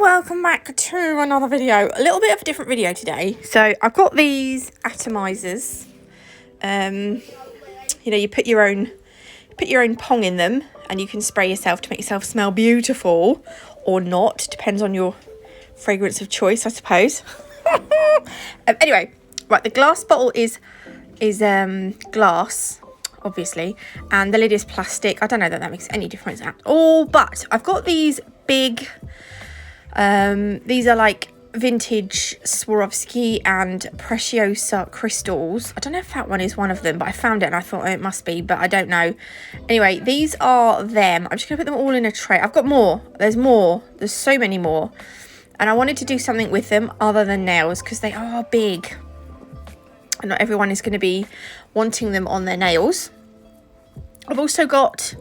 welcome back to another video. A little bit of a different video today. So I've got these Atomizers. You know, you put your own pong in them and you can spray yourself to make yourself smell beautiful or not. Depends on your fragrance of choice, I suppose. Anyway, right, the glass bottle is glass, obviously, and the lid is plastic. I don't know that makes any difference at all, but I've got these big these are like vintage Swarovski and Preciosa crystals. I don't know if that one is one of them, but I found it and I thought, oh, it must be, but I don't know. Anyway, these are them. I'm just gonna put them all in a tray. I've got more. There's so many more, and I wanted to do something with them other than nails because they are big and not everyone is going to be wanting them on their nails. I've also got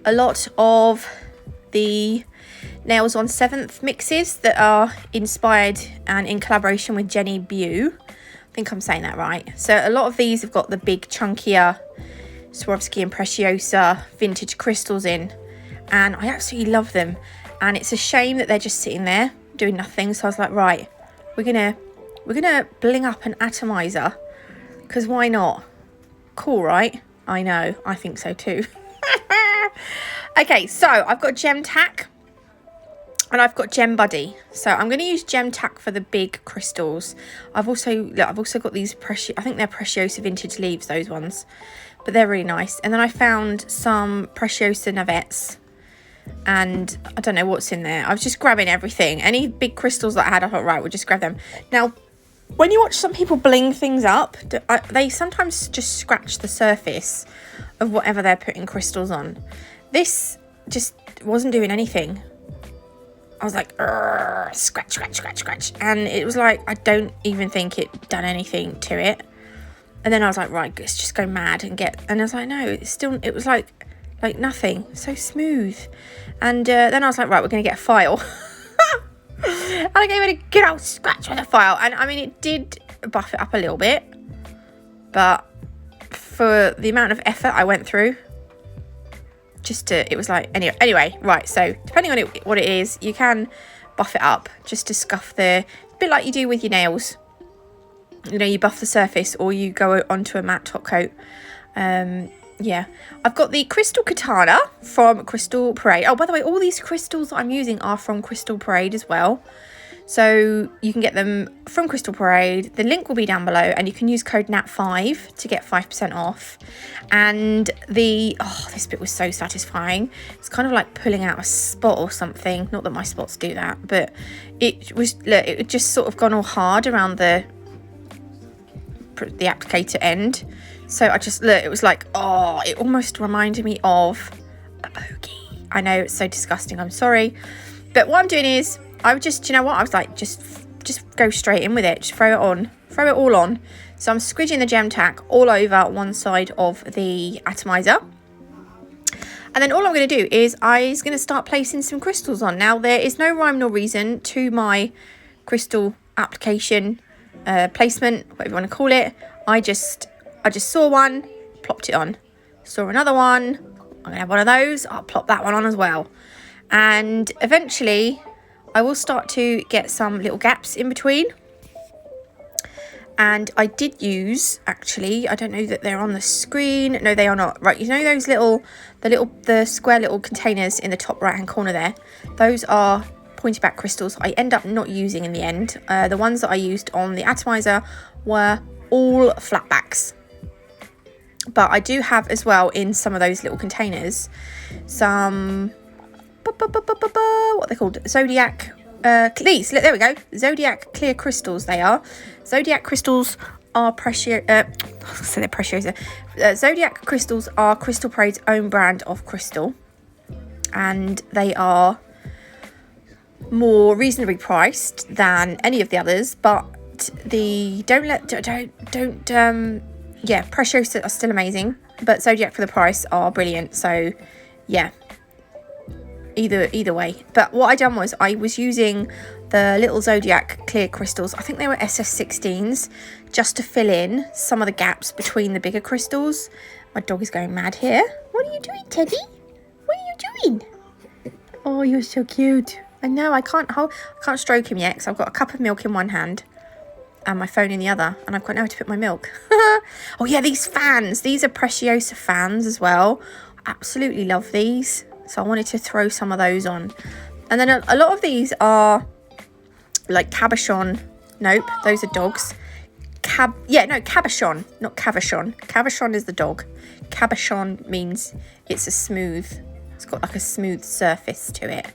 a lot of the Nails on 7th mixes that are inspired and in collaboration with Jenny Bew. I think I'm saying that right. So a lot of these have got the big chunkier Swarovski and Preciosa vintage crystals in, and I absolutely love them. And it's a shame that they're just sitting there doing nothing. So I was like, right, we're gonna bling up an atomizer, because why not? Cool, right? I know, I think so too. Okay, so I've got Gem Tack and I've got Gem Buddy. So I'm going to use Gem Tack for the big crystals. I've also got these I think they're Preciosa vintage leaves, those ones, but they're really nice. And then I found some Preciosa navettes, and I don't know what's in there. I was just grabbing everything. Any big crystals that I had, I thought, right, we'll just grab them. Now, when you watch some people bling things up, they sometimes just scratch the surface of whatever they're putting crystals on. This just wasn't doing anything. I was like, scratch, scratch, scratch, scratch. And it was like, I don't even think it done anything to it. And then I was like, right, let's just go mad and I was like, no, it was like nothing. So smooth. And then I was like, right, we're going to get a file. And I gave it a good old scratch with a file. And I mean, it did buff it up a little bit. But for the amount of effort I went through, it was like, anyway, right, so depending on what it is, you can buff it up just to scuff a bit like you do with your nails. You know, you buff the surface or you go onto a matte top coat. Yeah, I've got the Crystal Katana from Crystal Parade. Oh, by the way, all these crystals that I'm using are from Crystal Parade as well. So you can get them from Crystal Parade. The link will be down below, and you can use code NAT5 to get 5% off. And this bit was so satisfying. It's kind of like pulling out a spot or something. Not that my spots do that, but it had just sort of gone all hard around the applicator end. So it was like, it almost reminded me of a bogey. I know, it's so disgusting, I'm sorry. But what I'm doing is, I would just, you know what, I was like, just go straight in with it. Just throw it all on. So I'm squidging the Gem Tack all over one side of the atomizer. And then all I'm going to do is I'm going to start placing some crystals on. Now, there is no rhyme nor reason to my crystal application placement, whatever you want to call it. I just saw one, plopped it on. Saw another one, I'm going to have one of those, I'll plop that one on as well. And eventually I will start to get some little gaps in between. And I did use, actually, I don't know that they're on the screen. No, they are not. Right, you know those the square little containers in the top right hand corner there? Those are pointy back crystals I end up not using in the end. The ones that I used on the atomizer were all flat backs. But I do have as well in some of those little containers some what are they called? Zodiac these, there we go. Zodiac clear crystals they are. Zodiac crystals are Zodiac crystals are Crystal Parade's own brand of crystal, and they are more reasonably priced than any of the others, but Precious are still amazing, but Zodiac for the price are brilliant. So yeah, either way. But what I done was I was using the little Zodiac clear crystals. I think they were SS16s, just to fill in some of the gaps between the bigger crystals. My dog is going mad here. What are you doing, Teddy? What are you doing? Oh, you're so cute. I know, I can't stroke him yet because I've got a cup of milk in one hand and my phone in the other, and I've got nowhere to put my milk. Oh yeah, these fans. These are Preciosa fans as well. Absolutely love these. So I wanted to throw some of those on. And then a lot of these are like cabochon. Nope, those are dogs. Cabochon, not cavachon. Cabochon is the dog. Cabochon means it's got like a smooth surface to it,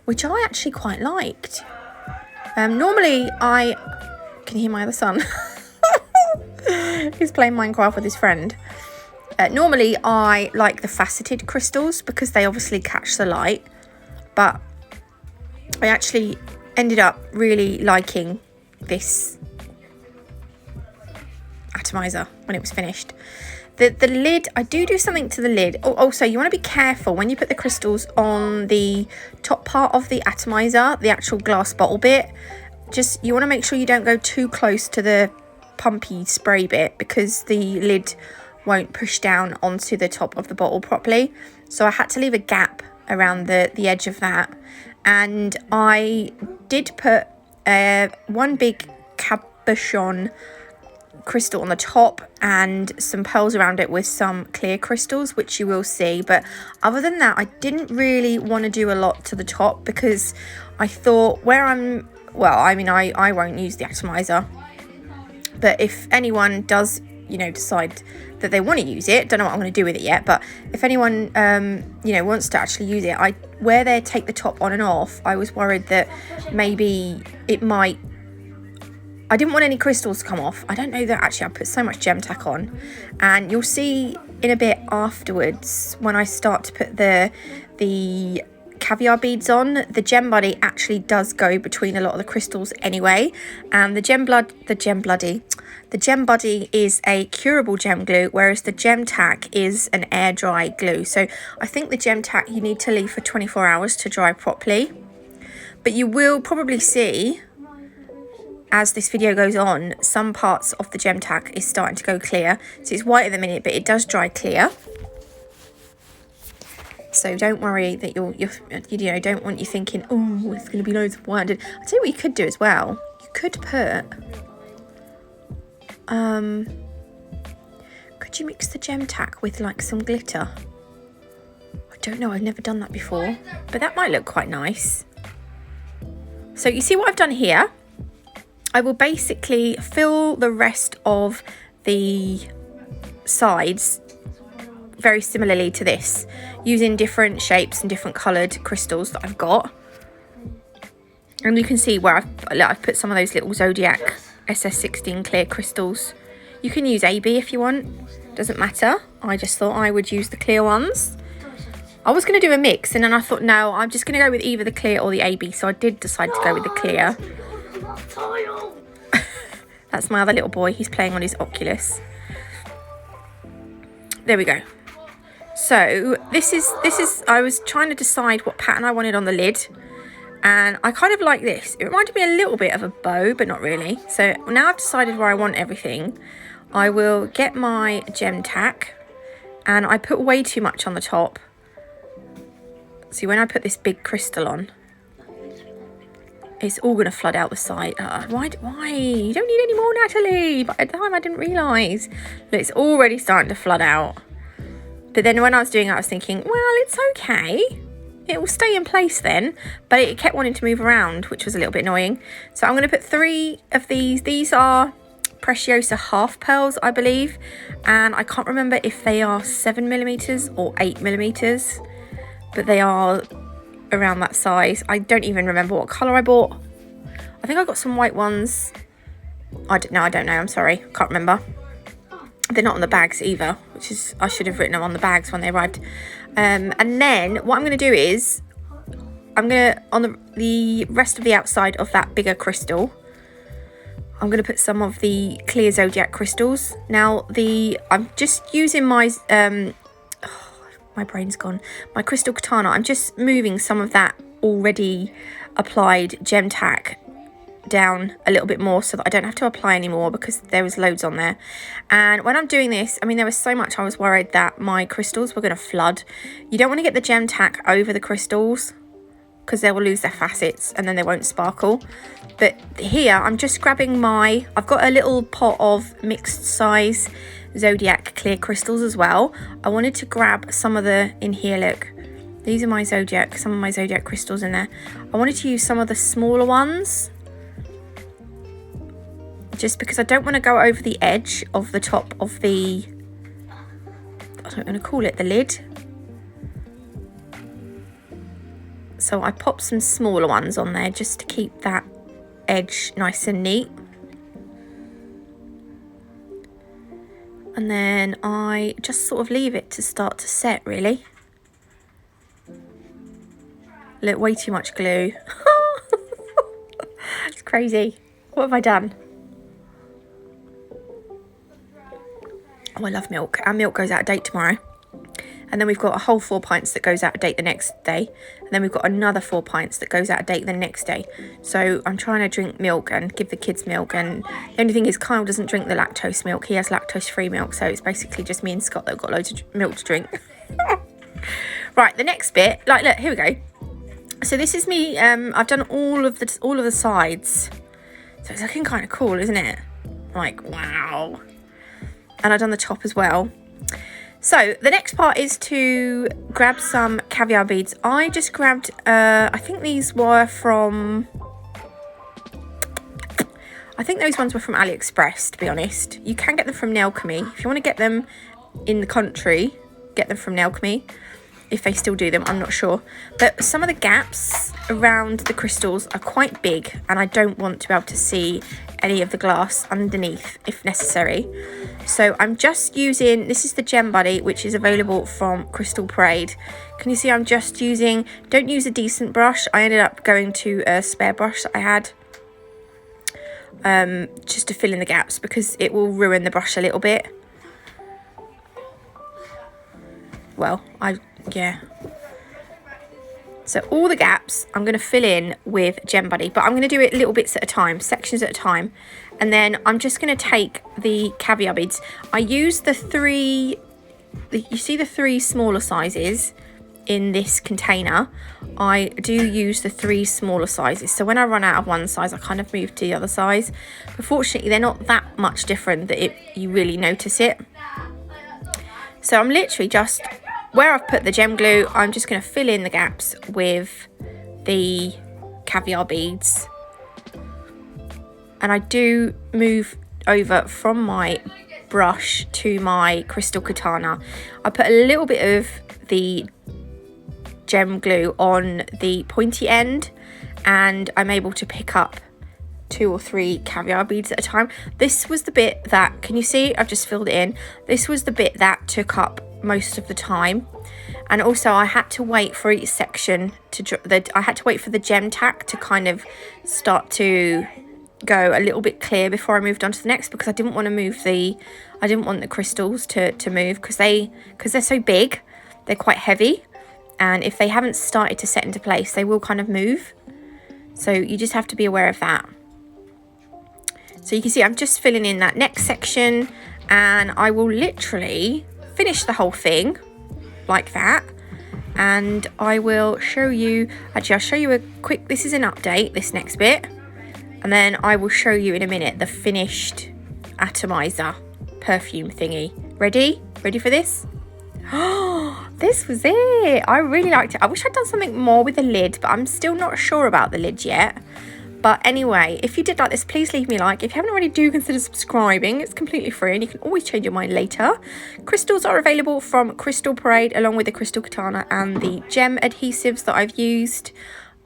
which I actually quite liked. Normally can you hear my other son? He's playing Minecraft with his friend. Normally I like the faceted crystals because they obviously catch the light, but I actually ended up really liking this atomizer when it was finished. The lid, I do something to the lid. Also, you want to be careful when you put the crystals on the top part of the atomizer, the actual glass bottle bit. You want to make sure you don't go too close to the pumpy spray bit because the lid won't push down onto the top of the bottle properly. So I had to leave a gap around the edge of that. And I did put one big cabochon crystal on the top and some pearls around it with some clear crystals, which you will see. But other than that, I didn't really want to do a lot to the top because I thought I won't use the atomizer, but if anyone does decide that they want to use it, don't know what I'm going to do with it yet, but if anyone wants to actually use it, where they take the top on and off, I was worried that maybe I didn't want any crystals to come off. I don't know that actually I put so much gem tack on, and you'll see in a bit afterwards when I start to put the caviar beads on, the gem buddy actually does go between a lot of the crystals anyway. And the gem buddy is a curable gem glue, whereas the gem tack is an air dry glue. So I think the gem tack you need to leave for 24 hours to dry properly, but you will probably see as this video goes on, some parts of the gem tack is starting to go clear. So it's white at the minute, but it does dry clear. So don't worry that don't want you thinking, oh, it's going to be loads of white. I'll tell you what you could do as well. You could put, could you mix the gem tack with like some glitter? I don't know, I've never done that before, but that might look quite nice. So you see what I've done here? I will basically fill the rest of the sides very similarly to this, using different shapes and different coloured crystals that I've got. And you can see where I've put some of those little Zodiac SS16 clear crystals. You can use AB if you want, doesn't matter. I just thought I would use the clear ones. I was going to do a mix, and then I thought, no, I'm just going to go with either the clear or the AB, so I did decide to go with the clear. That's my other little boy, he's playing on his Oculus. There we go. So this is I was trying to decide what pattern I wanted on the lid, and I kind of like this. It reminded me a little bit of a bow, but not really. So now I've decided where I want everything. I will get my gem tack, and I put way too much on the top. See, when I put this big crystal on, it's all going to flood out the side. Why? You don't need any more, Natalie. But at the time I didn't realise. But it's already starting to flood out. But then when I was doing it, I was thinking, well, it's okay. It will stay in place then. But it kept wanting to move around, which was a little bit annoying. So I'm going to put 3 of these. These are Preciosa half pearls, I believe. And I can't remember if they are 7mm or 8mm. But they are around that size. I don't even remember what colour I bought. I think I got some white ones. I don't know, I'm sorry. Can't remember. They're not on the bags either, which is, I should have written them on the bags when they arrived. And then what I'm going to do is, I'm going to, on the rest of the outside of that bigger crystal, I'm going to put some of the clear Zodiac crystals. Now, I'm just using my, my brain's gone. My crystal katana, I'm just moving some of that already applied gem tack down a little bit more so that I don't have to apply anymore, because there was loads on there. And when I'm doing this, I mean, there was so much I was worried that my crystals were going to flood. You don't want to get the gem tack over the crystals, because they will lose their facets and then they won't sparkle. But here I'm just grabbing I've got a little pot of mixed size Zodiac clear crystals as well. I wanted to grab some of in here, look. These are some of my Zodiac crystals in there. I wanted to use some of the smaller ones, just because I don't want to go over the edge of the top of the, I don't want to call it the lid. So I popped some smaller ones on there just to keep that edge nice and neat. And then I just sort of leave it to start to set, really. Look, way too much glue. It's crazy. What have I done? Oh, I love milk. Our milk goes out of date tomorrow. And then we've got a whole 4 pints that goes out of date the next day. And then we've got another 4 pints that goes out of date the next day. So I'm trying to drink milk and give the kids milk. And the only thing is Kyle doesn't drink the lactose milk. He has lactose-free milk. So it's basically just me and Scott that have got loads of milk to drink. Right, the next bit. Like, look, here we go. So this is me. I've done all of the sides. So it's looking kind of cool, isn't it? Like, wow. And I've done the top as well. So the next part is to grab some caviar beads. I just grabbed, I think these were from, I think those ones were from AliExpress, to be honest. You can get them from Alchemy. If you want to get them in the country, get them from Alchemy. If they still do them, I'm not sure. But some of the gaps around the crystals are quite big, and I don't want to be able to see any of the glass underneath if necessary. So I'm just using, this is the Gem Buddy, which is available from Crystal Parade. Can you see I'm just using, don't use a decent brush. I ended up going to a spare brush that I had, just to fill in the gaps, because it will ruin the brush a little bit. Well, yeah. So all the gaps I'm going to fill in with Gem Buddy, but I'm going to do it little bits at a time, sections at a time. And then I'm just going to take the caviar beads. I use you see the 3 smaller sizes in this container. I do use the 3 smaller sizes. So when I run out of one size, I kind of move to the other size. But fortunately, they're not that much different that you really notice it. So I'm literally just, where I've put the gem glue, I'm just going to fill in the gaps with the caviar beads. And I do move over from my brush to my crystal katana. I put a little bit of the gem glue on the pointy end, and I'm able to pick up 2 or 3 caviar beads at a time. This was the bit that, can you see? I've just filled it in. This was the bit that took up most of the time. And also I had to wait for each section I had to wait for the gem tack to kind of start to go a little bit clear before I moved on to the next, because I didn't want the crystals to move, because they're so big, they're quite heavy, and if they haven't started to set into place, they will kind of move. So you just have to be aware of that. So you can see I'm just filling in that next section, and I will literally finish the whole thing like that. And I will show you, actually I'll show you a quick, this is an update, this next bit. And then I will show you in a minute the finished Atomiser perfume thingy. Ready? Ready for this? Oh, this was it. I really liked it. I wish I'd done something more with the lid, but I'm still not sure about the lid yet. But anyway, if you did like this, please leave me a like. If you haven't already, do consider subscribing. It's completely free and you can always change your mind later. Crystals are available from Crystal Parade, along with the crystal katana and the gem adhesives that I've used.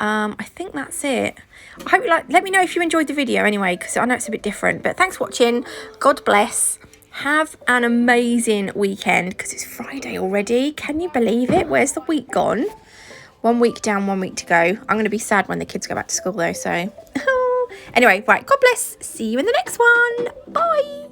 I think that's it. I hope you let me know if you enjoyed the video anyway, because I know it's a bit different. But thanks for watching. God bless. Have an amazing weekend, because it's Friday already. Can you believe it? Where's the week gone? 1 week down, 1 week to go. I'm going to be sad when the kids go back to school though, so. Anyway, right, God bless. See you in the next one. Bye.